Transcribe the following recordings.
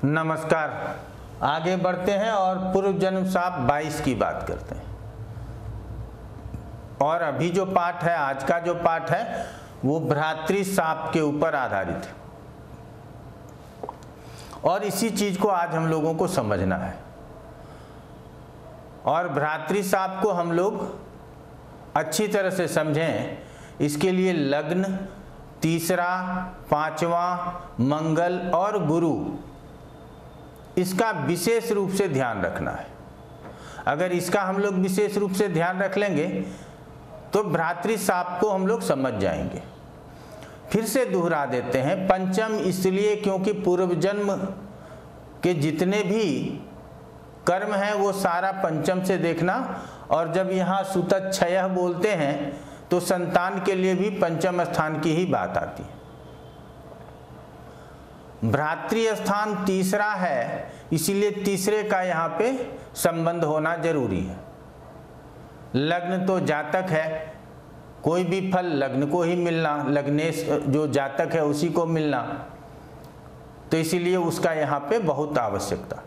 नमस्कार। आगे बढ़ते हैं और पूर्व जन्म साप 22 की बात करते हैं। और अभी जो पाठ है, आज का जो पाठ है वो भ्रातृ साप के ऊपर आधारित है और इसी चीज को आज हम लोगों को समझना है। और भ्रातृ साप को हम लोग अच्छी तरह से समझें, इसके लिए लग्न, तीसरा, पांचवा, मंगल और गुरु, इसका विशेष रूप से ध्यान रखना है। अगर इसका हम लोग विशेष रूप से ध्यान रख लेंगे तो भ्रातृ साप को हम लोग समझ जाएंगे। फिर से दोहरा देते हैं, पंचम इसलिए क्योंकि पूर्व जन्म के जितने भी कर्म हैं वो सारा पंचम से देखना, और जब यहाँ सुतच्छयः बोलते हैं तो संतान के लिए भी पंचम स्थान की ही बात आती है। भ्रातृ स्थान तीसरा है, इसीलिए तीसरे का यहाँ पे संबंध होना जरूरी है। लग्न तो जातक है, कोई भी फल लग्न को ही मिलना, लग्नेश जो जातक है उसी को मिलना, तो इसीलिए उसका यहाँ पे बहुत आवश्यकता।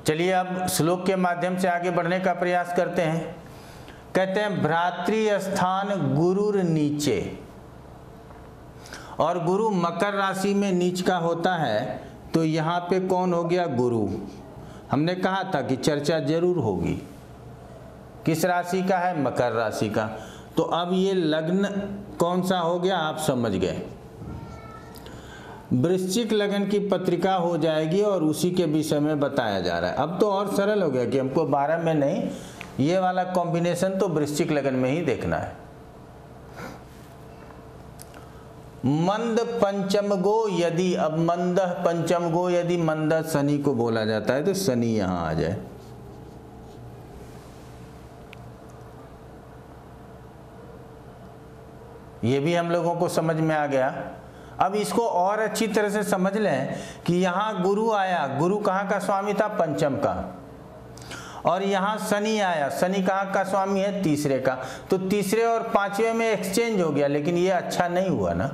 चलिए अब श्लोक के माध्यम से आगे बढ़ने का प्रयास करते हैं। कहते हैं भ्रातृ स्थान गुरुर नीचे, और गुरु मकर राशि में नीच का होता है, तो यहाँ पे कौन हो गया? गुरु। हमने कहा था कि चर्चा जरूर होगी। किस राशि का है? मकर राशि का। तो अब ये लग्न कौन सा हो गया आप समझ गए। वृश्चिक लग्न की पत्रिका हो जाएगी और उसी के विषय में बताया जा रहा है। अब तो और सरल हो गया कि हमको 12 में नहीं, ये वाला कॉम्बिनेशन तो वृश्चिक लग्न में ही देखना है। मंद पंचम गो यदि, अब मंद पंचम गो यदि मंद शनि को बोला जाता है तो शनि यहां आ जाए। ये भी हम लोगों को समझ में आ गया। अब इसको और अच्छी तरह से समझ लें कि यहां गुरु आया, गुरु कहां का स्वामी था? पंचम का। और यहां शनि आया, शनि कहां का स्वामी है? तीसरे का। तो तीसरे और पांचवें में एक्सचेंज हो गया, लेकिन ये अच्छा नहीं हुआ ना,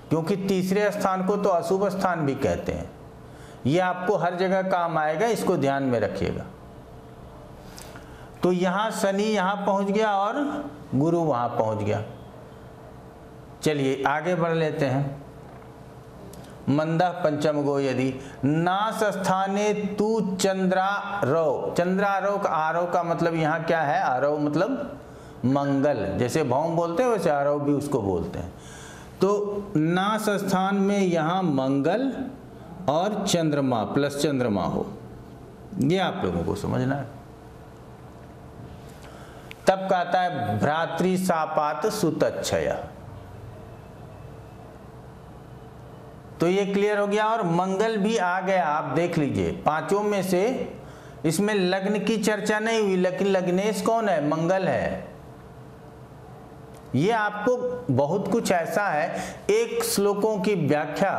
क्योंकि तीसरे स्थान को तो अशुभ स्थान भी कहते हैं। ये आपको हर जगह काम आएगा, इसको ध्यान में रखिएगा। तो यहां शनि यहां पहुंच गया और गुरु वहां पहुंच गया। चलिए आगे बढ़ लेते हैं। मंदः पंचम गो यदि नास स्थाने तू चंद्रारव, चंद्रारव का आरव का मतलब यहाँ क्या है? आरव मतलब मंगल, जैसे भौम बोलते हैं वैसे आरव भी उसको बोलते हैं। तो नास स्थान में यहाँ मंगल और चंद्रमा प्लस चंद्रमा हो, ये आप लोगों को समझना है। तब कहता है भ्रातृ सापात सुतच्छयः, तो ये क्लियर हो गया। और मंगल भी आ गया, आप देख लीजिए पांचों में से इसमें लग्न की चर्चा नहीं हुई, लेकिन लग्नेश कौन है? मंगल है। ये आपको बहुत कुछ ऐसा है, एक श्लोकों की व्याख्या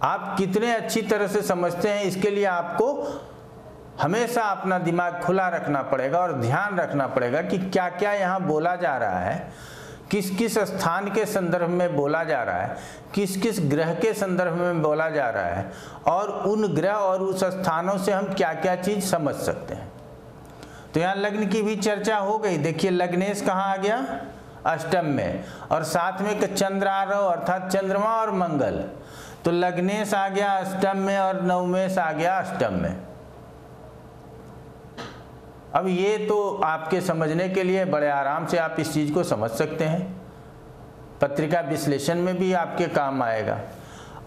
आप कितने अच्छी तरह से समझते हैं, इसके लिए आपको हमेशा अपना दिमाग खुला रखना पड़ेगा और ध्यान रखना पड़ेगा कि क्या क्या यहाँ बोला जा रहा है, किस किस स्थान के संदर्भ में बोला जा रहा है, किस किस ग्रह के संदर्भ में बोला जा रहा है, और उन ग्रह और उस स्थानों से हम क्या क्या चीज समझ सकते हैं। तो यहाँ लग्न की भी चर्चा हो गई। देखिए लग्नेश कहाँ आ गया? अष्टम में, और साथ में चंद्रारव अर्थात चंद्रमा और मंगल, तो लग्नेश आ गया अष्टम में और नवमेश आ गया अष्टम में। अब ये तो आपके समझने के लिए बड़े आराम से आप इस चीज को समझ सकते हैं, पत्रिका विश्लेषण में भी आपके काम आएगा।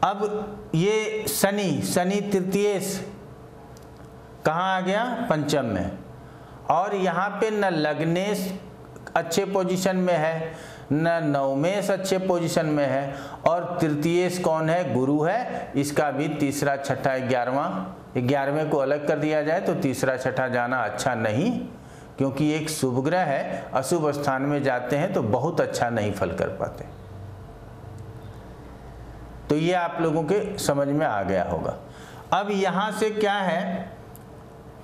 अब ये शनि, शनि तृतीयेश कहाँ आ गया? पंचम में, और यहाँ पे न लग्नेश अच्छे पोजीशन में है, न नवमेश अच्छे पोजीशन में है, और तृतीयेश कौन है? गुरु है। इसका भी तीसरा छठा 11वें को अलग कर दिया जाए तो तीसरा छठा जाना अच्छा नहीं, क्योंकि एक शुभ ग्रह है, अशुभ स्थान में जाते हैं तो बहुत अच्छा नहीं फल कर पाते। तो ये आप लोगों के समझ में आ गया होगा। अब यहाँ से क्या है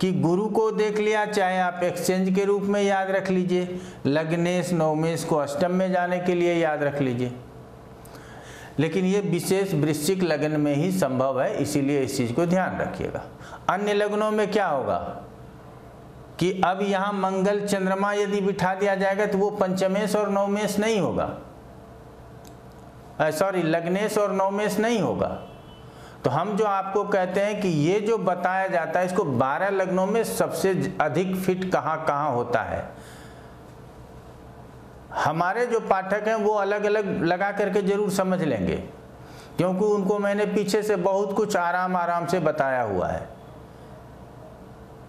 कि गुरु को देख लिया, चाहे आप एक्सचेंज के रूप में याद रख लीजिए, लग्नेश नवमेश को अष्टम में जाने के लिए याद रख लीजिए। लेकिन ये विशेष वृश्चिक लग्न में ही संभव है, इसीलिए इस चीज़ को ध्यान रखिएगा। अन्य लग्नों में क्या होगा कि अब यहाँ मंगल चंद्रमा यदि बिठा दिया जाएगा तो वो पंचमेश और नवमेश नहीं होगा, सॉरी लग्नेश और नवमेश नहीं होगा। तो हम जो आपको कहते हैं कि ये जो बताया जाता है इसको 12 लग्नों में सबसे अधिक फिट कहाँ कहाँ होता है, हमारे जो पाठक हैं वो अलग अलग लगा करके जरूर समझ लेंगे, क्योंकि उनको मैंने पीछे से बहुत कुछ आराम आराम से बताया हुआ है।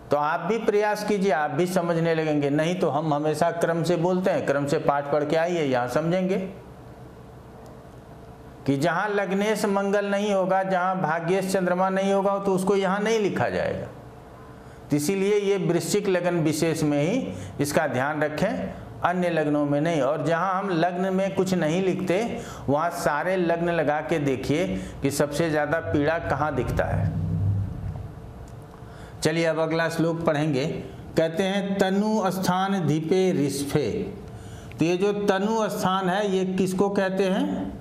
तो आप भी प्रयास कीजिए, आप भी समझने लगेंगे। नहीं तो हम हमेशा क्रम से बोलते हैं, क्रम से पाठ पढ़ के आइए, यहाँ समझेंगे कि जहाँ लग्नेश मंगल नहीं होगा, जहाँ भाग्येश चंद्रमा नहीं होगा, तो उसको यहाँ नहीं लिखा जाएगा। तो इसीलिए ये वृश्चिक लग्न विशेष में ही इसका ध्यान रखें, अन्य लग्नों में नहीं। और जहाँ हम लग्न में कुछ नहीं लिखते वहाँ सारे लग्न लगा के देखिए कि सबसे ज़्यादा पीड़ा कहाँ दिखता है। चलिए अब अगला श्लोक पढ़ेंगे। कहते हैं तनु स्थान धीपे रिष्फे। तो ये जो तनु स्थान है ये किसको कहते हैं?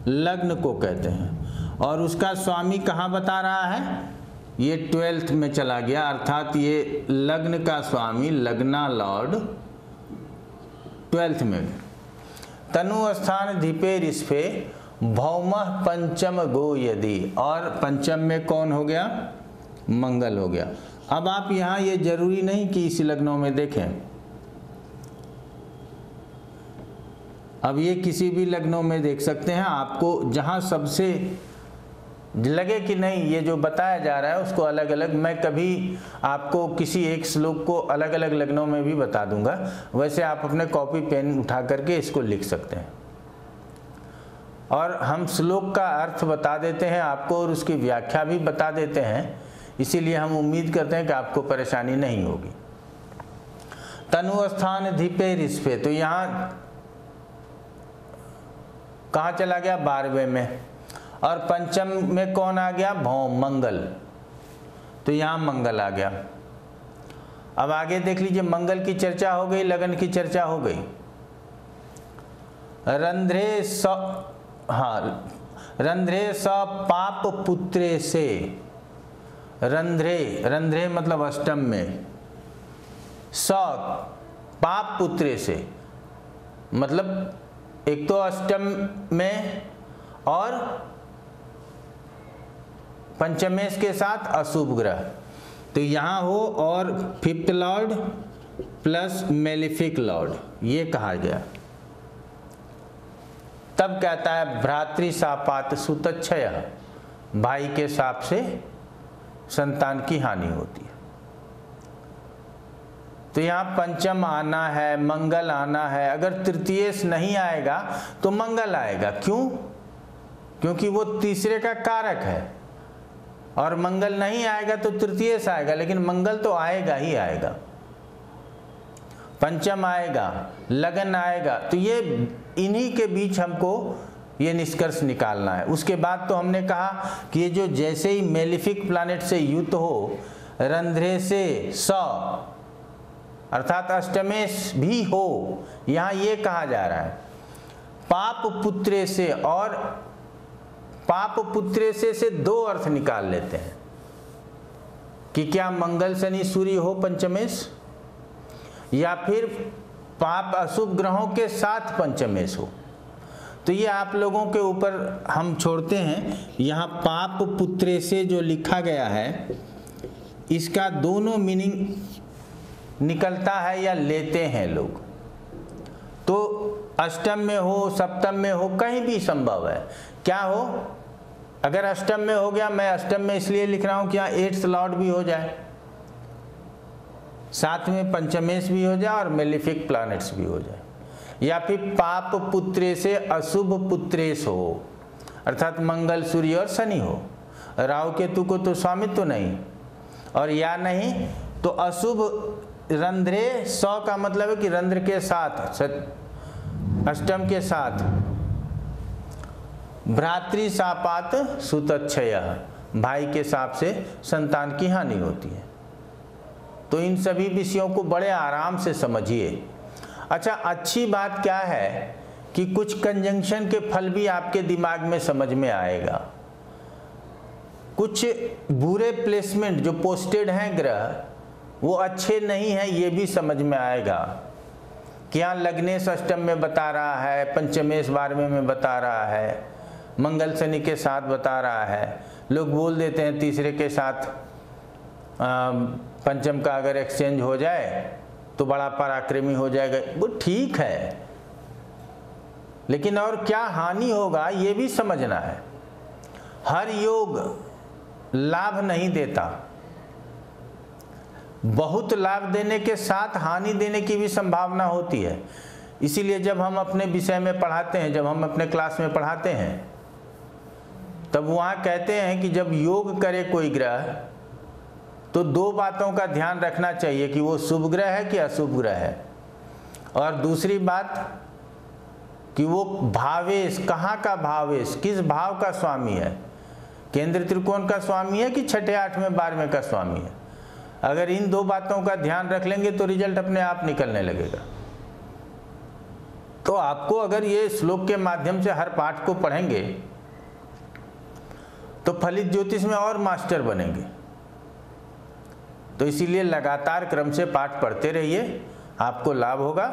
लग्न को कहते हैं। और उसका स्वामी कहाँ बता रहा है? ये 12th में चला गया, अर्थात ये लग्न का स्वामी, लग्ना लॉर्ड 12th में। तनु स्थान धीपे रिष्फे भौमः पंचम गो यदि, और पंचम में कौन हो गया? मंगल हो गया। अब आप यहाँ ये जरूरी नहीं कि इसी लग्नों में देखें, अब ये किसी भी लग्नों में देख सकते हैं। आपको जहाँ सबसे लगे कि नहीं ये जो बताया जा रहा है उसको अलग अलग, मैं कभी आपको किसी एक श्लोक को अलग अलग लग्नों में भी बता दूंगा, वैसे आप अपने कॉपी पेन उठा करके इसको लिख सकते हैं। और हम श्लोक का अर्थ बता देते हैं आपको और उसकी व्याख्या भी बता देते हैं, इसीलिए हम उम्मीद करते हैं कि आपको परेशानी नहीं होगी। तनु स्थान धीपे रिष्फे, तो यहाँ कहाँ चला गया? 12वें में। और पंचम में कौन आ गया? भौम, मंगल। तो यहाँ मंगल आ गया। अब आगे देख लीजिए, मंगल की चर्चा हो गई, लगन की चर्चा हो गई। रंध्रे स, हाँ, रंध्रे स पाप पुत्रे से। रंध्रे, रंध्रे मतलब अष्टम में, स पाप पुत्रे से, मतलब एक तो अष्टम में और पंचमेश के साथ अशुभ ग्रह, तो यहाँ हो, और 5th Lord plus malefic Lord, ये कहा गया। तब कहता है भ्रातृशापात सुतच्छय, भाई के शाप से संतान की हानि होती है। तो यहाँ पंचम आना है, मंगल आना है। अगर तृतीयेश नहीं आएगा तो मंगल आएगा। क्यों? क्योंकि वो तीसरे का कारक है, और मंगल नहीं आएगा तो तृतीयेश आएगा, लेकिन मंगल तो आएगा ही आएगा। पंचम आएगा, लगन आएगा, तो ये इन्हीं के बीच हमको ये निष्कर्ष निकालना है। उसके बाद तो हमने कहा कि ये जो जैसे ही मेलिफिक प्लैनेट से युक्त हो, रंध्रे से स अर्थात अष्टमेश भी हो, यहाँ ये कहा जा रहा है पाप पुत्रे से। और पाप पुत्रे से 2 अर्थ निकाल लेते हैं कि क्या मंगल शनि सूर्य हो पंचमेश, या फिर पाप अशुभ ग्रहों के साथ पंचमेश हो। तो ये आप लोगों के ऊपर हम छोड़ते हैं। यहाँ पाप पुत्रे से जो लिखा गया है इसका दोनों मीनिंग निकलता है या लेते हैं लोग। तो अष्टम में हो, सप्तम में हो, कहीं भी संभव है। क्या हो? अगर अष्टम में हो गया, मैं अष्टम में इसलिए लिख रहा हूं कि यहाँ 8th लॉर्ड भी हो जाए, साथ में पंचमेश भी हो जाए और मेलिफिक प्लैनेट्स भी हो जाए। या फिर पाप पुत्रे से अशुभ पुत्रेश हो, अर्थात मंगल सूर्य और शनि हो। राहु केतु को तो स्वामित्व नहीं, और या नहीं तो अशुभ रंध्रे, 100 का मतलब है कि रंध्र के साथ, अष्टम के साथ। भ्रातृशापात सुतच्छय, भाई के शाप से संतान की हानि होती है। तो इन सभी विषयों को बड़े आराम से समझिए। अच्छा, अच्छी बात क्या है कि कुछ कंजंक्शन के फल भी आपके दिमाग में समझ में आएगा। कुछ बुरे प्लेसमेंट जो पोस्टेड हैं ग्रह वो अच्छे नहीं हैं, ये भी समझ में आएगा कि यहाँ लग्नेश अष्टम में बता रहा है, पंचमेश 12वें में बता रहा है, मंगल शनि के साथ बता रहा है। लोग बोल देते हैं तीसरे के साथ पंचम का अगर एक्सचेंज हो जाए तो बड़ा पराक्रमी हो जाएगा। वो ठीक है, लेकिन और क्या हानि होगा ये भी समझना है। हर योग लाभ नहीं देता, बहुत लाभ देने के साथ हानि देने की भी संभावना होती है। इसीलिए जब हम अपने विषय में पढ़ाते हैं, जब हम अपने क्लास में पढ़ाते हैं, तब वहाँ कहते हैं कि जब योग करे कोई ग्रह तो 2 बातों का ध्यान रखना चाहिए कि वो शुभ ग्रह है कि अशुभ ग्रह है, और दूसरी बात कि वो भावेश, कहाँ का भावेश, किस भाव का स्वामी है, केंद्र त्रिकोण का स्वामी है कि छठे 8वें 12वें का स्वामी है। अगर इन 2 बातों का ध्यान रख लेंगे तो रिजल्ट अपने आप निकलने लगेगा। तो आपको अगर ये श्लोक के माध्यम से हर पाठ को पढ़ेंगे तो फलित ज्योतिष में और मास्टर बनेंगे। तो इसीलिए लगातार क्रम से पाठ पढ़ते रहिए, आपको लाभ होगा।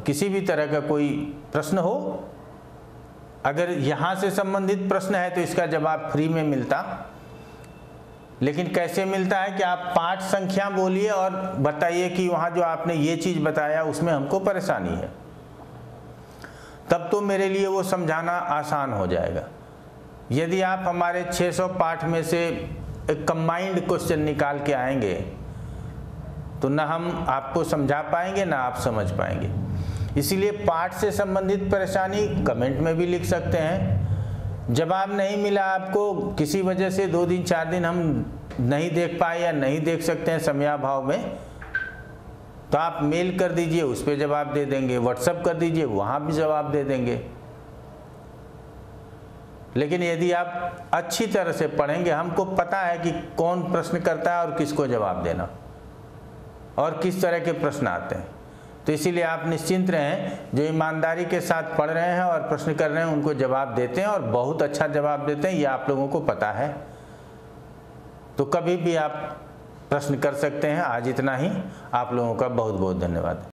किसी भी तरह का कोई प्रश्न हो, अगर यहाँ से संबंधित प्रश्न है तो इसका जवाब फ्री में मिलता, लेकिन कैसे मिलता है कि आप पाठ संख्या बोलिए और बताइए कि वहाँ जो आपने ये चीज़ बताया उसमें हमको परेशानी है, तब तो मेरे लिए वो समझाना आसान हो जाएगा। यदि आप हमारे 600 पाठ में से एक कंबाइंड क्वेश्चन निकाल के आएंगे तो ना हम आपको समझा पाएंगे ना आप समझ पाएंगे। इसीलिए पाठ से संबंधित परेशानी कमेंट में भी लिख सकते हैं। जवाब नहीं मिला आपको, किसी वजह से 2 दिन 4 दिन हम नहीं देख पाए या नहीं देख सकते हैं समयाभाव में, तो आप मेल कर दीजिए, उस पर जवाब दे देंगे, व्हाट्सएप कर दीजिए, वहाँ भी जवाब दे देंगे। लेकिन यदि आप अच्छी तरह से पढ़ेंगे, हमको पता है कि कौन प्रश्न करता है और किसको जवाब देना और किस तरह के प्रश्न आते हैं। तो इसीलिए आप निश्चिंत रहें, जो ईमानदारी के साथ पढ़ रहे हैं और प्रश्न कर रहे हैं उनको जवाब देते हैं और बहुत अच्छा जवाब देते हैं, ये आप लोगों को पता है। तो कभी भी आप प्रश्न कर सकते हैं। आज इतना ही। आप लोगों का बहुत बहुत धन्यवाद।